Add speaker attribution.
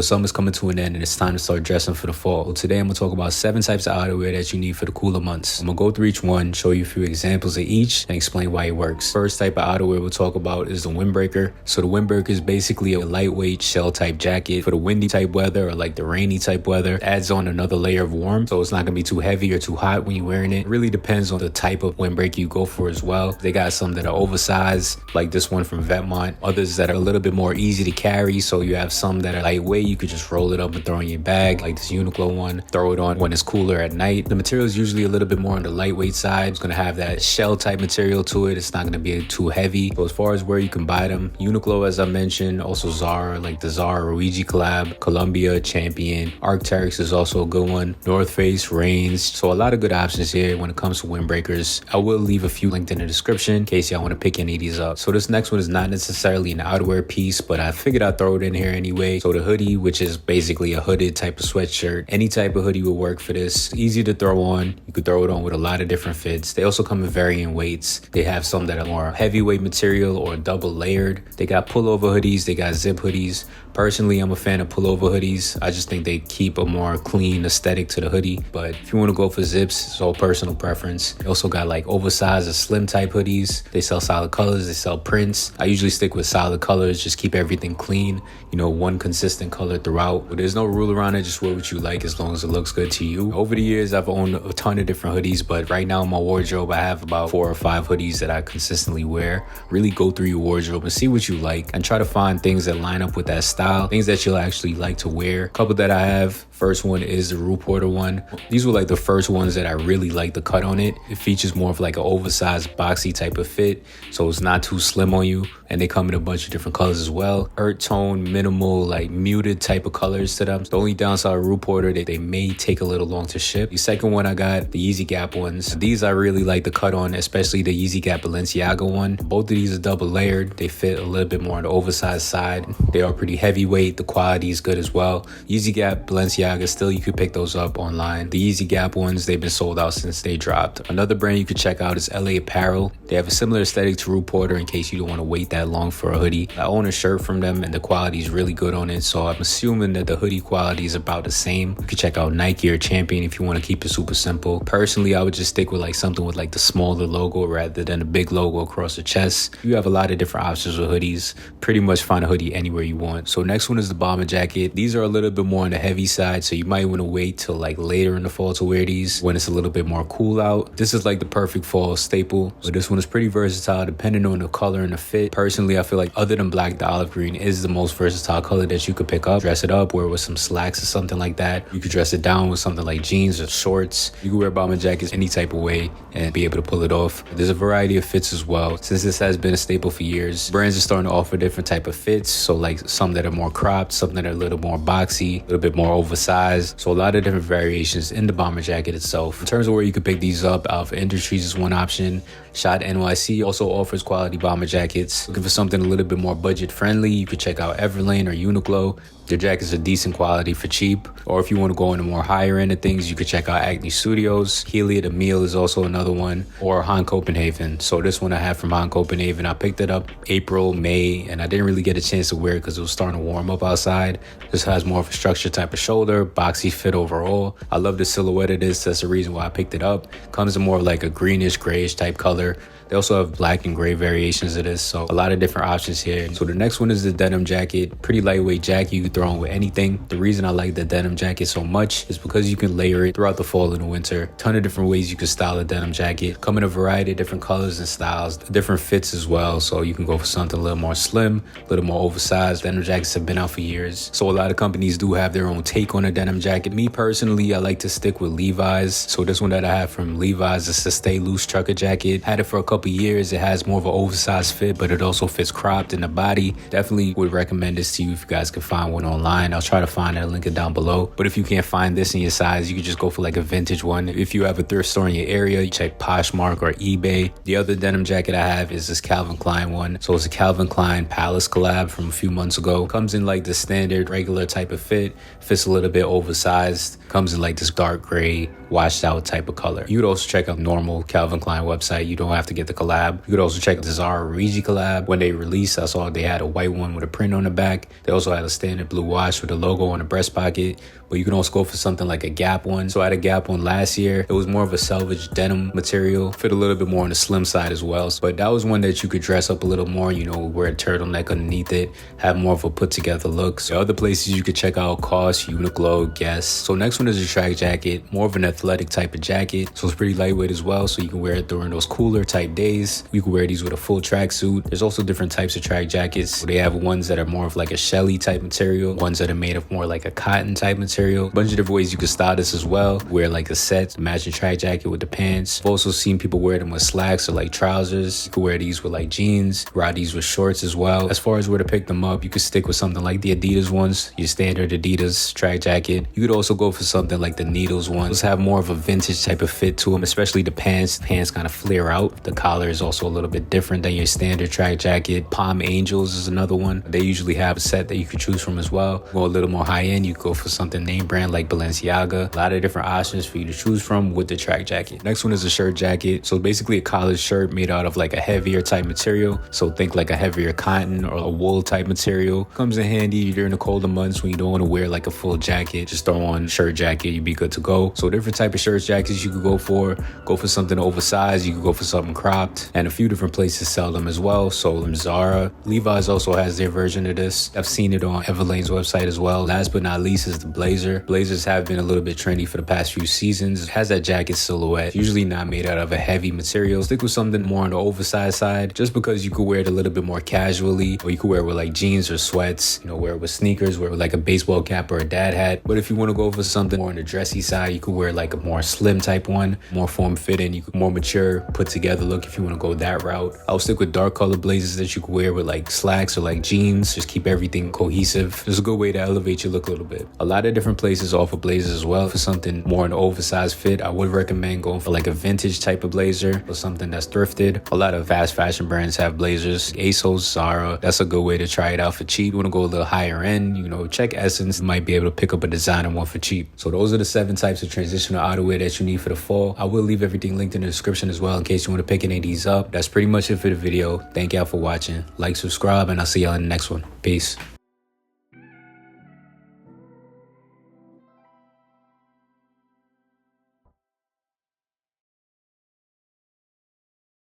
Speaker 1: The summer's coming to an end and it's time to start dressing for the fall. So today I'm going to talk about 7 types of outerwear that you need for the cooler months. I'm going to go through each one, show you a few examples of each, and explain why it works. First type of outerwear we'll talk about is the windbreaker. So the windbreaker is basically a lightweight shell type jacket for the windy type weather or like the rainy type weather. It adds on another layer of warmth, so it's not going to be too heavy or too hot when you're wearing it. It really depends on the type of windbreaker you go for as well. They got some that are oversized, like this one from Vetmont. Others that are a little bit more easy to carry, so you have some that are lightweight. You could just roll it up and throw in your bag, like this Uniqlo one. Throw it on when it's cooler at night. The material is usually a little bit more on the lightweight side. It's going to have that shell type material to it. It's not going to be too heavy. So as far as where you can buy them, Uniqlo, as I mentioned, also Zara, like the Zara Ruigi collab, Columbia, Champion, Arc'teryx is also a good one, North Face, Rains. So a lot of good options here when it comes to windbreakers. I will leave a few linked in the description in case y'all want to pick any of these up. So this next one is not necessarily an outerwear piece, but I figured I'd throw it in here anyway. So the hoodie, which is basically a hooded type of sweatshirt. Any type of hoodie will work for this. Easy to throw on. You could throw it on with a lot of different fits. They also come in varying weights. They have some that are more heavyweight material or double layered. They got pullover hoodies. They got zip hoodies. Personally, I'm a fan of pullover hoodies. I just think they keep a more clean aesthetic to the hoodie. But if you want to go for zips, it's all personal preference. They also got like oversized or slim type hoodies. They sell solid colors. They sell prints. I usually stick with solid colors. Just keep everything clean. You know, one consistent color throughout. But there's no rule around it. Just wear what you like as long as it looks good to you. Over the years, I've owned a ton of different hoodies. But right now in my wardrobe, I have about 4 or 5 hoodies that I consistently wear. Really go through your wardrobe and see what you like. And try to find things that line up with that style. Things that you'll actually like to wear. A couple that I have. First one is the Rue Porter one. These were like the first ones that I really like the cut on it. It features more of like an oversized boxy type of fit, so it's not too slim on you. And they come in a bunch of different colors as well. Earth tone, minimal, like muted type of colors to them. The only downside of Rue Porter, they may take a little long to ship. The second one I got, the Yeezy Gap ones. These I really like the cut on, especially the Yeezy Gap Balenciaga one. Both of these are double layered. They fit a little bit more on the oversized side. They are pretty heavyweight. The quality is good as well. Yeezy Gap Balenciaga, still you could pick those up online. The Yeezy Gap ones, they've been sold out since they dropped. Another brand you could check out is LA Apparel. They have a similar aesthetic to Rue Porter in case you don't want to wait that long for a hoodie. I own a shirt from them and the quality is really good on it, so I'm assuming that the hoodie quality is about the same. You could check out Nike or Champion if you want to keep it super simple. Personally, I would just stick with like something with like the smaller logo rather than a big logo across the chest. You have a lot of different options with hoodies. Pretty much find a hoodie anywhere you want. So next one is the bomber jacket. These are a little bit more on the heavy side, so you might want to wait till like later in the fall to wear these when it's a little bit more cool out. This is like the perfect fall staple. So this one is pretty versatile depending on the color and the fit. Personally, I feel like other than black, the olive green is the most versatile color that you could pick up. Dress it up, wear it with some slacks or something like that. You could dress it down with something like jeans or shorts. You can wear bomber jackets any type of way and be able to pull it off. There's a variety of fits as well. Since this has been a staple for years, brands are starting to offer different type of fits. So like some that are more cropped, some that are a little more boxy, a little bit more oversized. So a lot of different variations in the bomber jacket itself. In terms of where you could pick these up, Alpha Industries is one option. Shot NYC also offers quality bomber jackets. Looking for something a little bit more budget friendly, you could check out Everlane or Uniqlo. Their jackets are decent quality for cheap. Or if you want to go into more higher end of things, you could check out Acne Studios. Healy the Meal is also another one. Or Han Copenhagen. So this one I have from Han Copenhagen. I picked it up April, May, and I didn't really get a chance to wear it because it was starting to warm up outside. This has more of a structured type of shoulder, boxy fit overall. I love the silhouette of this. That's the reason why I picked it up. Comes in more of like a greenish, grayish type color. They also have black and gray variations of this, so a lot of different options here. So the next one is the denim jacket. Pretty lightweight jacket you can throw on with anything. The reason I like the denim jacket so much is because you can layer it throughout the fall and the winter. Ton of different ways you can style a denim jacket. Come in a variety of different colors and styles, different fits as well. So you can go for something a little more slim, a little more oversized. Denim jackets have been out for years. So a lot of companies do have their own take on a denim jacket. Me personally, I like to stick with Levi's. So this one that I have from Levi's is the Stay Loose trucker jacket. Had it for a couple years. It has more of an oversized fit, but it also fits cropped in the body. Definitely would recommend this to you if you guys can find one online. I'll try to find it and link it down below. But if you can't find this in your size, you could just go for like a vintage one. If you have a thrift store in your area, you check Poshmark or eBay. The other denim jacket I have is this Calvin Klein one. So it's a Calvin Klein Palace collab from a few months ago. Comes in like the standard regular type of fit. Fits a little bit oversized. Comes in like this dark gray washed out type of color. You would also check out normal Calvin Klein website. You don't have to get the the collab. You could also check the Zara Regi collab. When they released, I saw they had a white one with a print on the back. They also had a standard blue wash with a logo on the breast pocket. But you can also go for something like a Gap one. So I had a Gap one last year. It was more of a selvage denim material. Fit a little bit more on the slim side as well. But that was one that you could dress up a little more, you know, wear a turtleneck underneath it, have more of a put together look. So other places you could check out COS, Uniqlo, Guess. So next one is a track jacket, more of an athletic type of jacket. So it's pretty lightweight as well. So you can wear it during those cooler type days. You can wear these with a full tracksuit. There's also different types of track jackets. They have ones that are more of like a Shelly type material, ones that are made of more like a cotton type material. A bunch of different ways you can style this as well. Wear like a set, match your track jacket with the pants. I've also seen people wear them with slacks or like trousers. You can wear these with like jeans, ride these with shorts as well. As far as where to pick them up, you could stick with something like the Adidas ones, your standard Adidas track jacket. You could also go for something like the Needles ones. Those have more of a vintage type of fit to them, especially the pants. The pants kind of flare out. The collar is also a little bit different than your standard track jacket. Palm Angels is another one. They usually have a set that you could choose from as well. Go a little more high end, you go for something name brand like Balenciaga. A lot of different options for you to choose from with the track jacket. Next one is a shirt jacket. So basically a collared shirt made out of like a heavier type material. So think like a heavier cotton or a wool type material. Comes in handy during the colder months when you don't want to wear like a full jacket. Just throw on shirt jacket, you'd be good to go. So different type of shirt jackets you could go for. Go for something oversized, you could go for something cropped. And a few different places sell them as well. So Zara. Levi's also has their version of this. I've seen it on Everlane's website as well. Last but not least is the blazer. Blazers have been a little bit trendy for the past few seasons. It has that jacket silhouette, usually not made out of a heavy material. Stick with something more on the oversized side, just because you could wear it a little bit more casually, or you could wear it with like jeans or sweats, you know, wear it with sneakers, wear it with like a baseball cap or a dad hat. But if you want to go for something more on the dressy side, you could wear like a more slim type one, more form fitting, you could more mature, put together look if you want to go that route. I'll stick with dark color blazers that you could wear with like slacks or like jeans. Just keep everything cohesive. It's a good way to elevate your look a little bit. A lot of different places offer blazers as well. For something more an oversized fit, I would recommend going for like a vintage type of blazer or something that's thrifted. A lot of fast fashion brands have blazers. ASOS, Zara, that's a good way to try it out for cheap. You want to go a little higher end, you know, check Essence. You might be able to pick up a designer one for cheap. So those are the 7 types of transitional outerwear that you need for the fall. I will leave everything linked in the description as well in case you want to pick any of these up. That's pretty much it for the video. Thank y'all for watching. Like, subscribe, and I'll see y'all in the next one. Peace.